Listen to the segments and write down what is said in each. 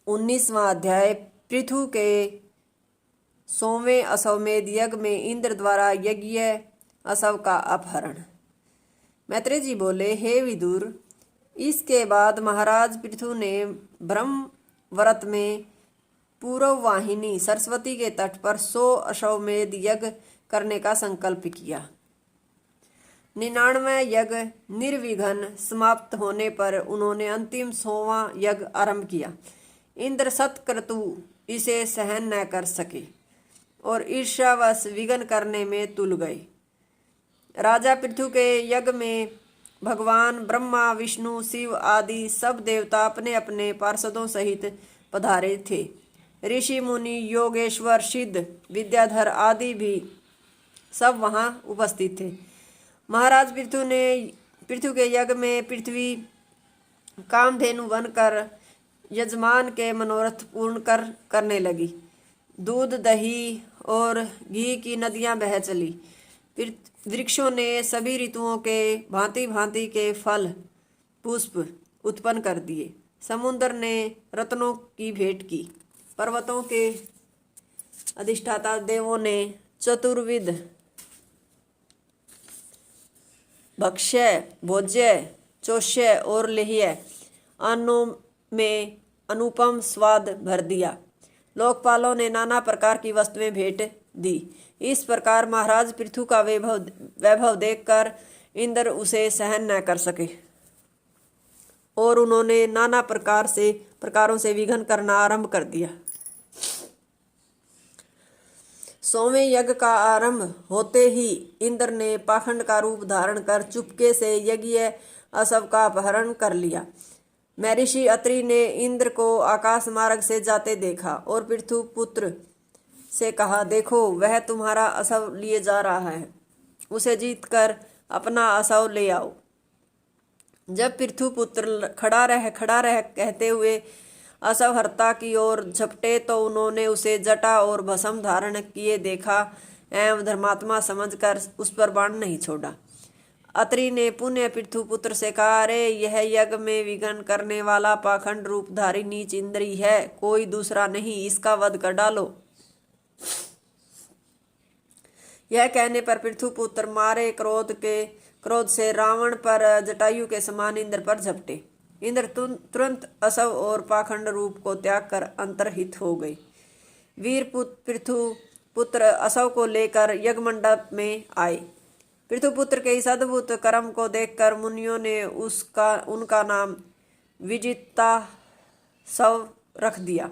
19वां अध्याय। पृथु के 100वें अश्वमेध यज्ञ में इंद्र द्वारा यज्ञ अश्व का अपहरण। मैत्रेय जी बोले, हे विदुर, इसके बाद महाराज पृथु ने ब्रह्मव्रत में पूर्व वाहिनी सरस्वती के तट पर 100 अश्वमेध यज्ञ करने का संकल्प किया। 99वां यज्ञ निर्विघ्न समाप्त होने पर उन्होंने अंतिम 100वां यज्ञ आरंभ किया। इंद्र सतक्रतु इसे सहन न कर सके और ईर्ष्यावश विघ्न करने में तुल गए। राजा पृथु के यज्ञ में भगवान ब्रह्मा, विष्णु, शिव आदि सब देवता अपने अपने पार्षदों सहित पधारे थे। ऋषि मुनि, योगेश्वर, सिद्ध, विद्याधर आदि भी सब वहां उपस्थित थे। महाराज पृथु के यज्ञ में पृथ्वी कामधेनु बनकर यजमान के मनोरथ पूर्ण करने लगी। दूध, दही और घी की नदियां बह चली। वृक्षों ने सभी ऋतुओं के भांति भांति के फल पुष्प उत्पन्न कर दिए। समुद्र ने रत्नों की भेंट की। पर्वतों के अधिष्ठाता देवों ने चतुर्विध भक्ष्य, भोज्य, चोष्य और लेह्य अन्नों में अनुपम स्वाद भर दिया। लोकपालों ने नाना प्रकार की वस्तुएं भेंट दी। इस प्रकार महाराज पृथु का वैभव देखकर इंद्र उसे सहन न कर सके और उन्होंने नाना प्रकारों से विघ्न करना आरंभ कर दिया। 100वें यज्ञ का आरंभ होते ही इंद्र ने पाखंड का रूप धारण कर चुपके से यज्ञ अश्व का अपहरण कर लिया। महर्षि अत्रि ने इंद्र को आकाश मार्ग से जाते देखा और पृथु पुत्र से कहा, देखो वह तुम्हारा अश्व लिए जा रहा है, उसे जीत कर अपना अश्व ले आओ। जब पृथु पुत्र खड़ा रह कहते हुए अश्वहर्ता की ओर झपटे तो उन्होंने उसे जटा और भस्म धारण किए देखा एवं धर्मात्मा समझकर उस पर बाण नहीं छोड़ा। अत्रि ने पुण्य पृथु पुत्र से कहा, अरे यह यज्ञ में विघ्न करने वाला पाखंड रूपधारी नीच इंद्र ही है, कोई दूसरा नहीं, इसका वध कर डालो। यह कहने पर पृथु पुत्र मारे क्रोध से रावण पर जटायु के समान इंद्र पर झपटे। इंद्र तुरंत अश्व और पाखंड रूप को त्याग कर अंतर्हित हो गए। वीर पृथु पुत्र अश्व को लेकर यज्ञ मंडप में आए। पृथु पुत्र के इस अद्भुत कर्म को देखकर मुनियों ने उनका नाम विजिताश्व रख दिया।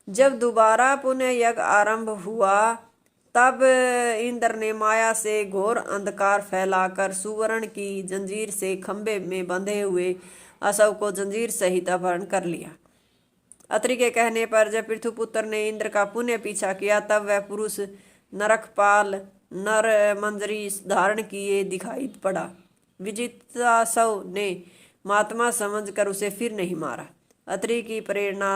जब दोबारा पुनः यज्ञ आरंभ हुआ तब इंद्र ने माया से घोर अंधकार फैलाकर सुवर्ण की जंजीर से खंभे में बंधे हुए अश्व को जंजीर सहित अपहरण कर लिया। अत्रि के कहने पर जब पृथुपुत्र ने इंद्र का पुनः पीछा किया तब वह पुरुष नरकपाल नर मंजरी धारण किए दिखाई पड़ा। विजिताश्व ने महात्मा समझकर उसे फिर नहीं मारा। अत्रि की प्रेरणा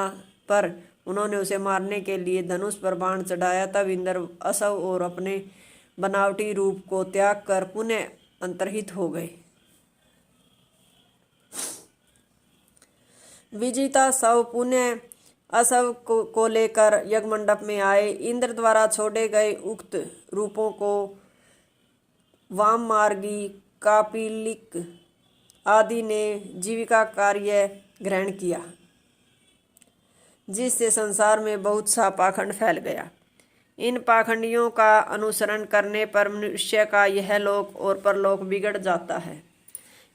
पर उन्होंने उसे मारने के लिए धनुष पर बाण चढ़ाया। तब इंद्र अश्व और अपने बनावटी रूप को त्याग कर पुनः अंतर्हित हो गए। विजिताश्व पुनः अश्व को लेकर यज्ञ मंडप में आए। इंद्र द्वारा छोड़े गए उक्त रूपों को वाममार्गी, कापिलिक आदि ने जीविका कार्य ग्रहण किया, जिससे संसार में बहुत सा पाखंड फैल गया। इन पाखंडियों का अनुसरण करने पर मनुष्य का यह लोक और परलोक बिगड़ जाता है।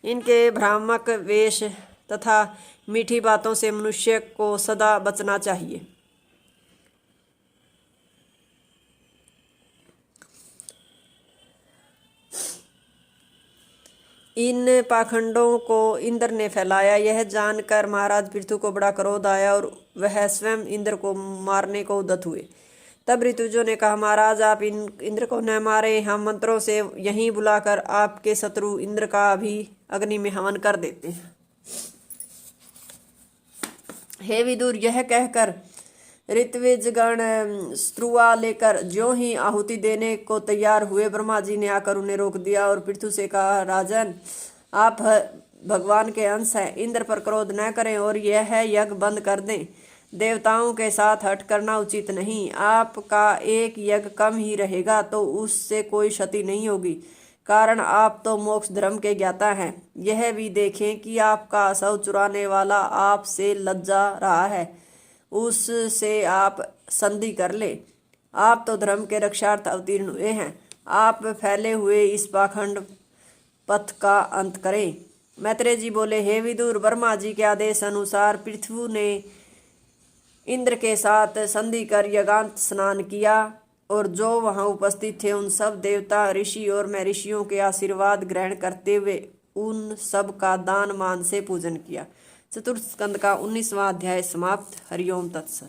इनके भ्रामक वेश तथा मीठी बातों से मनुष्य को सदा बचना चाहिए। इन पाखंडों को इंद्र ने फैलाया। यह जानकर महाराज पृथु को बड़ा क्रोध आया और वह स्वयं इंद्र को मारने को उद्यत हुए। तब ऋतुजों ने कहा, महाराज आप इंद्र को न मारे, हम मंत्रों से यहीं बुलाकर आपके शत्रु इंद्र का भी अग्नि में हवन कर देते हैं। हे विदुर, यह कहकर ऋत्विजगण स्त्रुआ लेकर ज्यों ही आहुति देने को तैयार हुए, ब्रह्मा जी ने आकर उन्हें रोक दिया और पृथु से कहा, राजन आप भगवान के अंश हैं, इंद्र पर क्रोध न करें और यह यज्ञ बंद कर दें। देवताओं के साथ हठ करना उचित नहीं। आपका एक यज्ञ कम ही रहेगा तो उससे कोई क्षति नहीं होगी, कारण आप तो मोक्ष धर्म के ज्ञाता हैं। यह भी देखें कि आपका असव चुराने वाला आपसे लज्जा रहा है, उससे आप संधि कर ले। आप तो धर्म के रक्षार्थ अवतीर्ण हुए हैं। आप फैले हुए इस पाखंड पथ का अंत करें। मैत्रेय जी बोले, हे विदुर, ब्रह्मा जी के आदेश अनुसार पृथ्वी ने इंद्र के साथ संधि कर यज्ञांत स्नान किया और जो वहां उपस्थित थे उन सब देवता, ऋषि और मैं ऋषियों के आशीर्वाद ग्रहण करते हुए उन सब का दान मान से पूजन किया। चतुर्थ स्कंद का 19वां अध्याय समाप्त। हरिओम तत्सत।